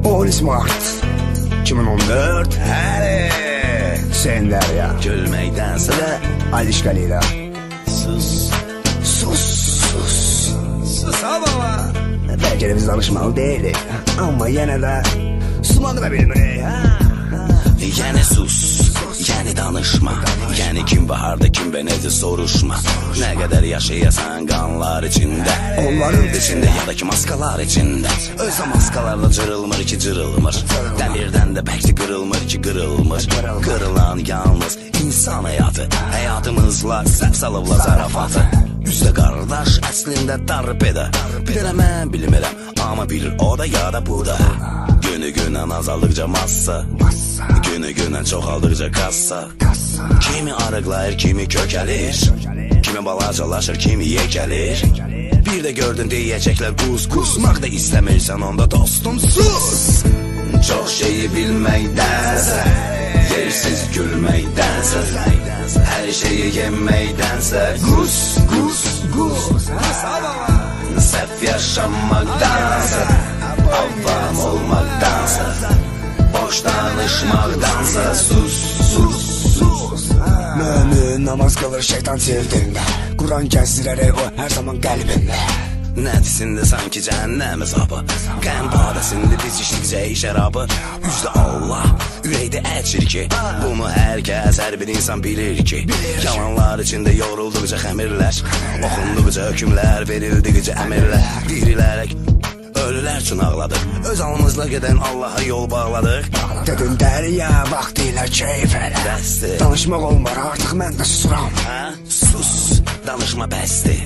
10 Mart 2014 Həli Senlər ya Gülməkdənsə də Alişqalıyla Sus ha baba. Bəlkə də biz danışmalı deyilik, amma yenə də sumağı da bilmirik. Yəni sus, yəni danışma, yəni kim baharda kim və necə soruşma. Nə qədər yaşayasan qanlar içində, onların içində ya da ki maskalar içində. Özə maskalarla cırılmır ki cırılmır, dəmirdən də bəkli qırılmır ki qırılmır. Qırılan yalnız insan həyatı, həyatımızla səhv salıbla zarafatı. Üstə qardaş əslində darpeda, bir elə mən bilmirəm, amma bilir o da ya da bu da. Günü günən azaldıqca massa, günü günən çoxaldıqca kassa. Kimi arıqlayır, kimi kökəlir, kimi balacalaşır, kimi yekəlir. Bir də gördün deyəcəklər qusmaq da istəmirsən onda dostum sus. Çox şeyi bilməkdənsə, yersiz gülməkdənsə, hər şeyi yeməkdənsə qus. Səhv yaşamakdansa, avam olmakdansa, boş danışmakdansa sus. Mömin namaz qılır şeytan cildində, Quran gəzdirərək o hər zaman qəlbində. Nətisində sanki cəhənnəm hesabı, qəm badəsində biz içdikcə şərabı. Üzdə Allah, ürəkdə əcir ki, bunu hər kəs, hər bir insan bilir ki. Yalanlar içində yorulduqca xəmirlər, oxunduqca hökümlər, verildikcə əmirlər. Dirilərək ölülər üçün ağladıq, öz alnımızla gedən Allaha yol bağladıq. Dedin dəriyə vaxtilə keyf elə, danışmaq olmar artıq mən də susuram. Sus, danışma bəsdir,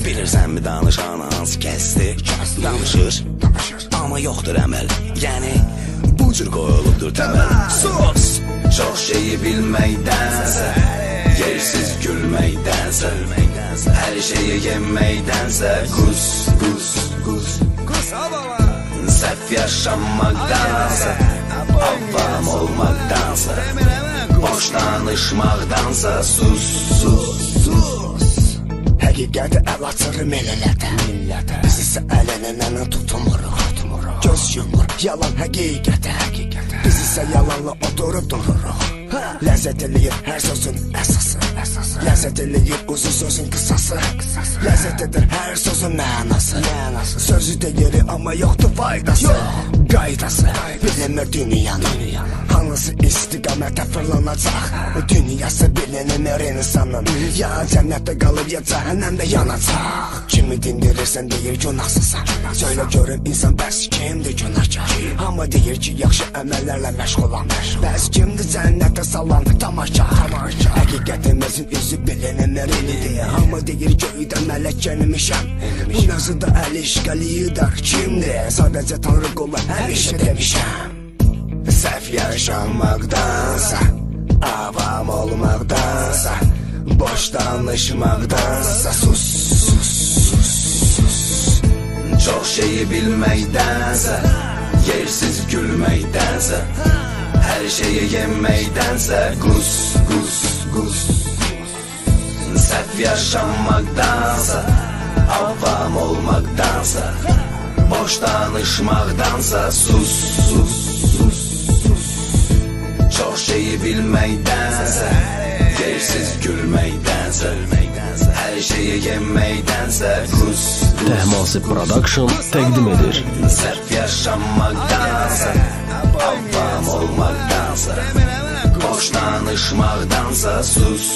bilirsənmi danışan hansı kəsdir? Danışır, amma yoxdur əməl, yəni bu cür qoyulubdur təməl. Sus, çox şeyi bilməkdənsə, yersiz gülməkdənsə, hər şeyi yeməkdənsə qus. Səhv yaşamakdansa, avam olmakdansa, boş danışmakdansa sus. Həqiqəti əl açır millətə, biz isə ələnənəni tutumuruq. Göz yumur yalan həqiqətə, biz isə yalanla oturup dururuq. Ləzzət eləyir hər sözün əsası, ləzzət eləyir uzun sözün qısası, ləzzət edir hər sözün mənası. Sözü deyiri amma yoxdur faydası, qaydası bilinmir dünyanın, hansı istiqamətə fırlanacaq. Dünyası bilinmir insanın, ya cənnətdə qalır ya cəhənnəmdə yanacaq. Kimi dindirirsən deyir günahsızsan, söylə görüm insan bəs kimdir günahkar? Amma deyir ki yaxşı əməllərlə məşğulanır, bəs kimdir cənnətdə salan tamaşa? Həqiqətimizin üzü bilinmir indi, amma deyir göydə mələk gəlmişəm. Bu yazıda Alişqalıyıdır, kimdir? Sadəcə Tanrı qolu həmişə demişəm. Səhv yaşamakdansa, avam olmakdansa, boş danışmakdansa sus. Çox şeyi bilməkdənsə, yersiz gülməkdənsə, hər şeyi yeməkdənsə qus. Səhv yaşamakdansa, avam olmakdansa, boş danışmakdansa sus. Çox şeyi bilməkdənsə, yersiz gülməkdənsə, hər şeyi yeməkdənsə qus. Təhmasib Production təqdim edir. Səhv yaşamakdansa, avam olmakdansa, boş danışmakdansa sus.